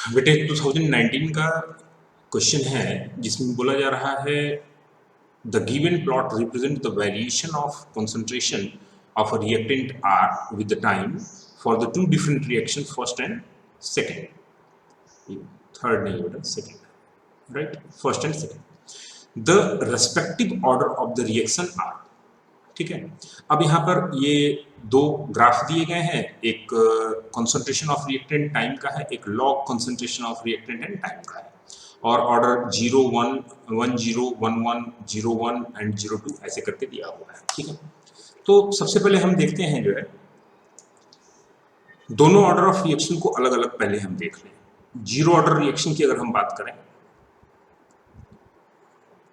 बेटे 2019 का क्वेश्चन है जिसमें बोला जा रहा है the given plot represent the variation of concentration of a reactant R with the time for the two different reactions first and second. Third नहीं बेटा second, right, first and second the respective order of the reaction are. ठीक है, अब यहाँ पर ये दो graph दिए गए हैं, एक कंसंट्रेशन ऑफ रिएक्टेंट टाइम का है, एक log concentration of reactant and time का है, और ऑर्डर 0 1 1 0 1 1 0 1 एंड 0 2 ऐसे करके दिया हुआ है। ठीक है, तो सबसे पहले हम देखते हैं जो है दोनों ऑर्डर ऑफ रिएक्शन को अलग अलग पहले हम देख लें। जीरो ऑर्डर रिएक्शन की अगर हम बात करें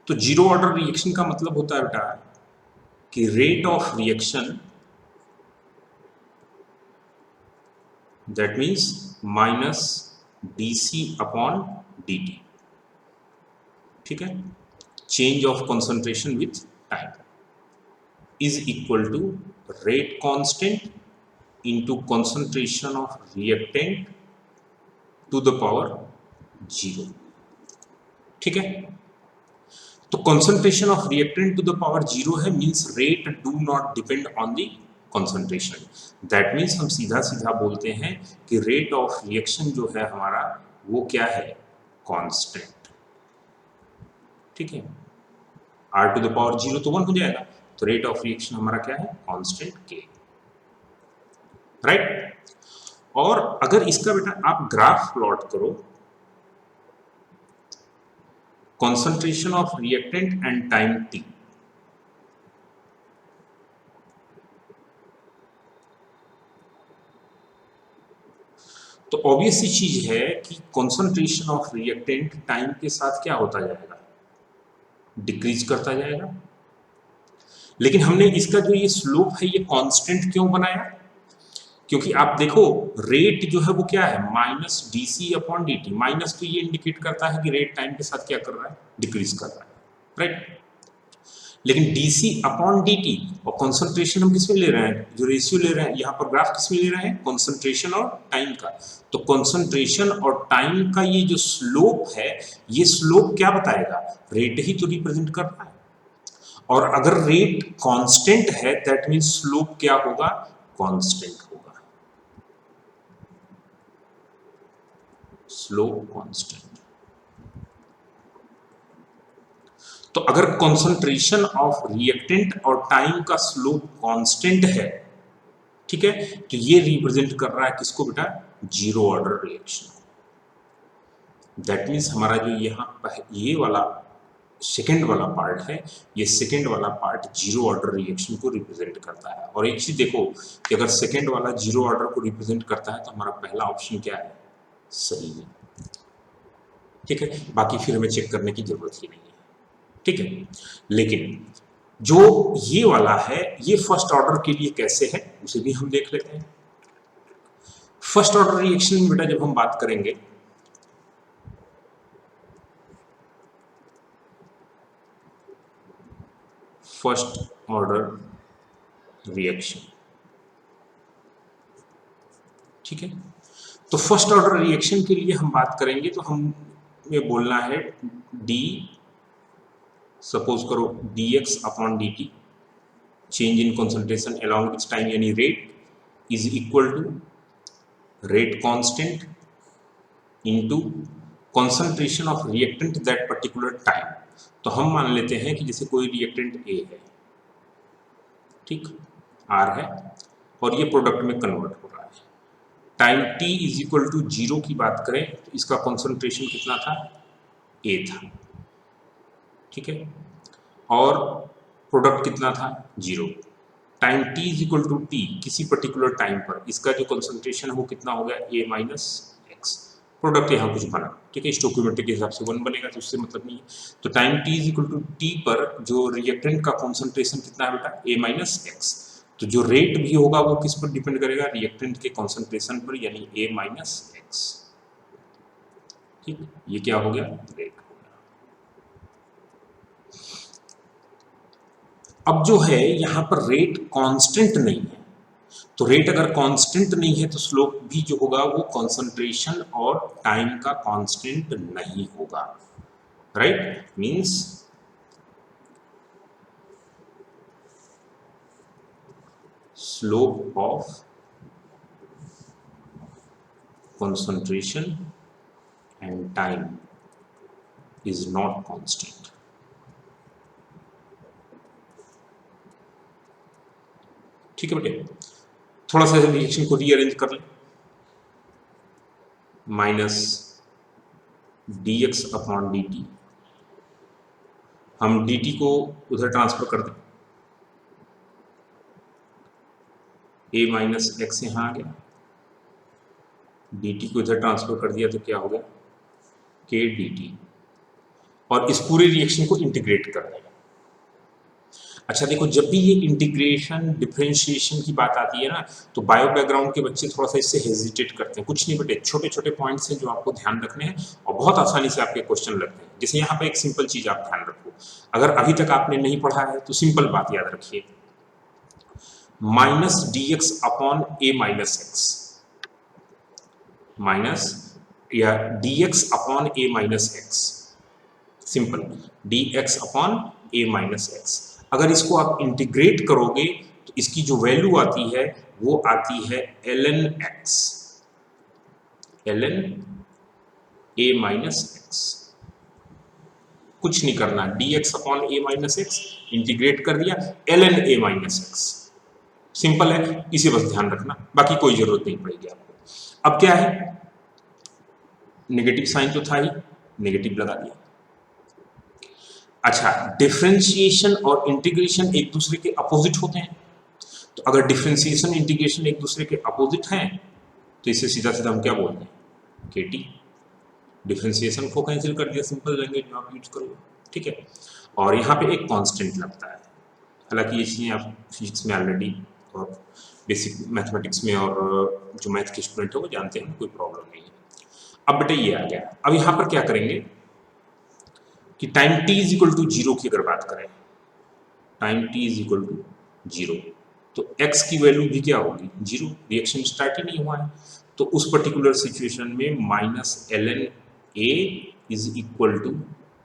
तो जीरो ऑर्डर रिएक्शन का मतलब होता है बेटा कि rate of reaction that means minus dc upon dt। ठीक है, change of concentration with time is equal to rate constant into concentration of reactant to the power 0। ठीक है, तो concentration of reactant to the power 0 है, means rate do not depend on the concentration. That means हम सीधा सीधा बोलते हैं कि रेट ऑफ रिएक्शन जो है हमारा वो क्या है, कांस्टेंट। ठीक है, r टू द पावर 0 तो 1 हो जाएगा, तो रेट ऑफ रिएक्शन हमारा क्या है, कांस्टेंट k, राइट। और अगर इसका बेटा आप ग्राफ प्लॉट करो concentration of reactant and time t, तो ऑब्वियस सी चीज है कि कंसंट्रेशन ऑफ रिएक्टेंट टाइम के साथ क्या होता जाएगा, डिक्रीज करता जाएगा। लेकिन हमने इसका जो ये स्लोप है ये कांस्टेंट क्यों बनाया, क्योंकि आप देखो रेट जो है वो क्या है, minus dc upon dt। Minus तो ये इंडिकेट करता है कि रेट टाइम के साथ क्या कर रहा है, डिक्रीज कर रहा है, राइट। लेकिन dc अपॉन dt और कंसंट्रेशन हम किसमें ले रहे हैं, जो रेशियो ले रहे हैं यहाँ पर ग्राफ किसमें ले रहे हैं, कंसंट्रेशन और टाइम का। तो कंसंट्रेशन और टाइम का ये जो स्लोप है, ये स्लोप क्या बताएगा, रेट ही तो रिप्रेजेंट कर रहा है। और अगर रेट कांस्टेंट है दैट मींस स्लोप क्या होगा, कांस्टेंट होगा, स्लोप कांस्टेंट। तो अगर कंसंट्रेशन ऑफ रिएक्टेंट और टाइम का स्लोप कांस्टेंट है, ठीक है, तो ये रिप्रेजेंट कर रहा है किसको बेटा, zero order reaction. That means हमारा जो यहाँ ये वाला सेकेंड वाला पार्ट है, ये सेकेंड वाला पार्ट जीरो ऑर्डर रिएक्शन को रिप्रेजेंट करता है। और एक चीज देखो कि अगर सेकेंड वाला जीरो ऑर्डर को रिप्रेजेंट करता है तो हमारा पहला ऑप्शन क्या है, सही है। ठीक है, बाकी फिर हमें चेक करने की जरूरत ही नहीं है। ठीक है, लेकिन जो ये वाला है ये फर्स्ट ऑर्डर के लिए कैसे है उसे भी हम देख लेते हैं। फर्स्ट ऑर्डर रिएक्शन में बेटा जब हम बात करेंगे फर्स्ट ऑर्डर रिएक्शन, ठीक है, तो फर्स्ट ऑर्डर रिएक्शन के लिए हम बात करेंगे तो हमें बोलना है डी, सपोज करो dx upon dt, change in concentration along which time, यानी rate is equal to rate constant into concentration of reactant that particular time. तो हम मान लेते हैं कि जैसे कोई रिएक्टेंट A है, ठीक, R है, और ये प्रोडक्ट में कन्वर्ट हो रहा है। Time t is equal to 0 की बात करें तो इसका कंसंट्रेशन कितना था, A था, ठीक है, और प्रोडक्ट कितना था, 0। Time t is equal to t, किसी पर्टिकुलर टाइम पर इसका जो कंसंट्रेशन है वो कितना हो गया, A माइनस एक्स। प्रोडक्ट यहाँ कुछ बना, ठीक है, स्टोकियोमेट्रिक के हिसाब से 1 बनेगा तो उससे मतलब नहीं है। तो time t is equal to t पर जो रिएक्टेंट का कंसंट्रेशन कितना है बेटा, A माइनस एक्स। तो जो रेट भी होगा वो किस पर डिपेंड करेगा, रिएक्टेंट के कंसंट्रेशन पर, यानी A माइनस एक्स। ठीक, ये क्या हो गया, रेट। अब जो है यहाँ पर रेट कांस्टेंट नहीं है, तो रेट अगर कांस्टेंट नहीं है तो स्लोप भी जो होगा वो कंसंट्रेशन और टाइम का कांस्टेंट नहीं होगा, right. Means slope of concentration and time is not constant. ठीक है बेटे, थोड़ा सा रिएक्शन को रीअरेंज कर लें। माइनस dx अपॉन dt, हम dt को उधर ट्रांसफर कर दें, a माइनस एक्स यहाँ आ गया, dt को इधर ट्रांसफर कर दिया तो क्या होगा k dt, और इस पूरे रिएक्शन को इंटीग्रेट कर देगा। अच्छा देखो, जब भी ये इंटीग्रेशन डिफरेंशिएशन की बात आती है ना, तो बायो बैकग्राउंड के बच्चे थोड़ा सा इससे हेजिटेट करते हैं। कुछ नहीं बेटे, छोटे छोटे पॉइंट्स हैं जो आपको ध्यान रखने हैं और बहुत आसानी से आपके क्वेश्चन लगते हैं। जैसे यहाँ पे एक सिंपल चीज आप ध्यान रखो, अगर अभी तक आपने नहीं पढ़ा है तो सिंपल बात याद रखिए, minus d x upon a minus x, minus या d x upon a minus x, simple d x upon a minus x. अगर इसको आप इंटीग्रेट करोगे तो इसकी जो वैल्यू आती है वो आती है ln x, ln a minus x. कुछ नहीं करना, dx upon a minus x integrate कर दिया, ln a minus x, simple है, इसे बस ध्यान रखना, बाकी कोई जरूरत नहीं पड़ेगी आपको। अब क्या है, नेगेटिव साइन तो था ही, नेगेटिव लगा दिया। अच्छा, डिफरेंशिएशन और इंटीग्रेशन एक दूसरे के अपोजिट होते हैं, तो अगर डिफरेंशिएशन इंटीग्रेशन एक दूसरे के अपोजिट हैं तो इसे सीधा सीधा हम क्या बोलते हैं, के टी। डिफरेंशिएशन को कैंसिल कर दिया, सिंपल लैंग्वेज में आप यूज करो, ठीक है। और यहाँ पे एक कांस्टेंट लगता है, हालांकि ये चीज़ें आप फिजिक्स में ऑलरेडी और बेसिक मैथमेटिक्स में और जो मैथ के स्टूडेंट है वो जानते हैं, कोई प्रॉब्लम नहीं है। अब बेटा ये आ गया, अब यहाँ पर क्या करेंगे कि time t is equal to zero की अगर बात करें, time t is equal to zero, तो x की वैल्यू भी क्या होगी, जीरो, रिएक्शन स्टार्ट ही नहीं हुआ है। तो उस पर्टिकुलर सिचुएशन में minus ln a is equal to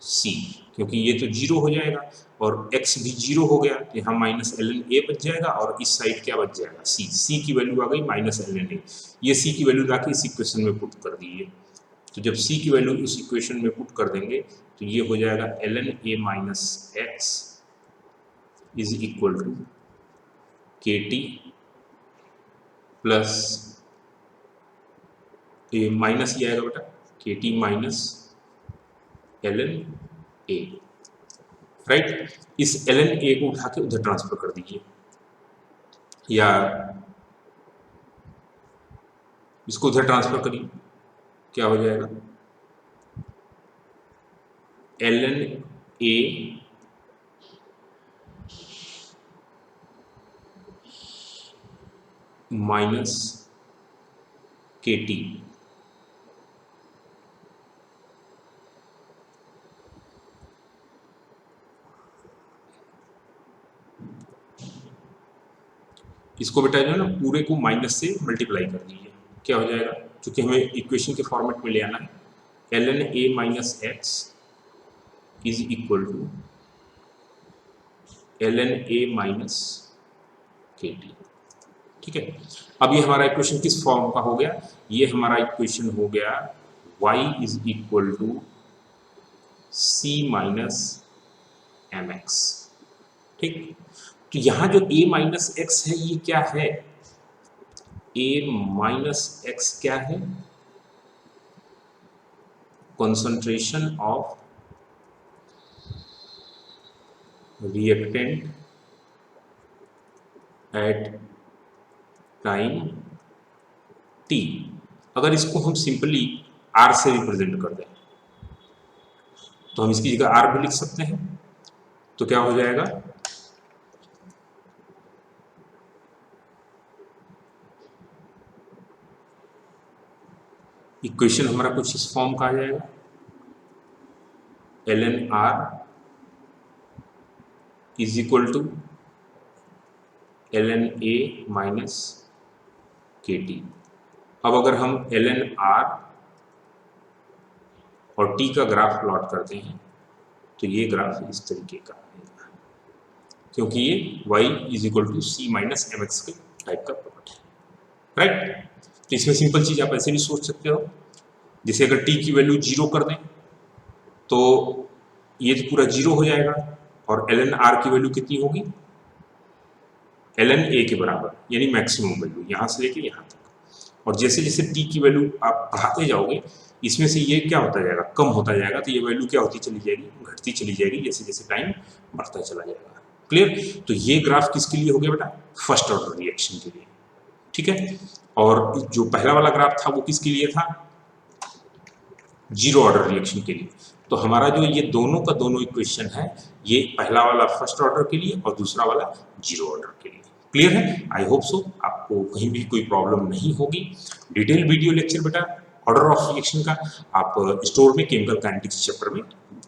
c, क्योंकि ये तो जीरो हो जाएगा और x भी जीरो हो गया, तो यहाँ माइनस ln a बच जाएगा और इस साइड क्या बच जाएगा, c की वैल्यू आ गई माइनस ln a। ये c की वैल्यू लाके इस इक्वेशन में पुट कर दीजिए, तो जब c की वैल्यू इस इक्वेशन में पुट कर देंगे तो ये हो जाएगा ln a minus X is equal to K T plus ये माइनस ये आएगा बेटा K T minus ln a, right. इस ln a को उठा के उधर ट्रांसफर कर दीजिए, या इसको उधर ट्रांसफर करिए, क्या हो जाएगा ln a minus K T, इसको बेटा जो है ना पूरे को माइनस से मल्टीप्लाई कर दीजिए, क्या हो जाएगा, क्योंकि हमें इक्वेशन के फॉर्मेट में ले आना है, ln a minus X is equal to ln a minus K T, ठीक है। अब ये हमारा इक्वेशन किस फॉर्म का हो गया, ये हमारा इक्वेशन हो गया y is equal to c minus M X, ठीक। तो यहाँ जो a माइनस एक्स है ये क्या है, a माइनस एक्स क्या है, concentration of reactant at time t। अगर इसको हम सिंपली r से रिप्रेजेंट कर दें तो हम इसकी जगह r भी लिख सकते हैं, तो क्या हो जाएगा, इक्वेशन हमारा कुछ इस फॉर्म का आ जाएगा, ln r is equal to ln a minus kT। अब अगर हम ln R और T का ग्राफ प्लॉट करते हैं तो ये ग्राफ इस तरीके का आएगा, क्योंकि ये y is equal to c minus M X के टाइप का प्लॉट है, राइट। तो इसमें सिंपल चीज आप ऐसे भी सोच सकते हो, जैसे अगर t की वैल्यू 0 कर दें तो ये तो पूरा 0 हो जाएगा, और ln R की वैल्यू कितनी होगी, ln A के बराबर, यानी मैक्सिमम वैल्यू यहाँ से लेके यहाँ तक। और जैसे जैसे t की वैल्यू आप बढ़ाते जाओगे, इसमें से ये क्या होता जाएगा, कम होता जाएगा, तो ये वैल्यू क्या होती चली जाएगी, घटती चली जाएगी जैसे जैसे टाइम बढ़ता चला जाएगा। क्लियर। तो ये ग्राफ किसके लिए हो गया बेटा, फर्स्ट ऑर्डर रिएक्शन के लिए, ठीक है। और जो पहला वाला ग्राफ था वो किसके लिए था, जीरो ऑर्डर रिएक्शन के लिए। तो हमारा जो ये दोनों का दोनों इक्वेशन है, ये पहला वाला फर्स्ट ऑर्डर के लिए और दूसरा वाला जीरो ऑर्डर के लिए। क्लियर है, आई होप सो आपको कहीं भी कोई प्रॉब्लम नहीं होगी। डिटेल वीडियो लेक्चर बेटा ऑर्डर ऑफ रिएक्शन का आप स्टोर में केमिकल काइनेटिक्स चैप्टर में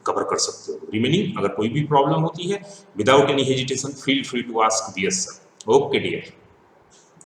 कवर कर सकते हो। रिमेनिंग अगर कोई भी प्रॉब्लम होती है, without any hesitation feel free to ask BS sir. Okay dear.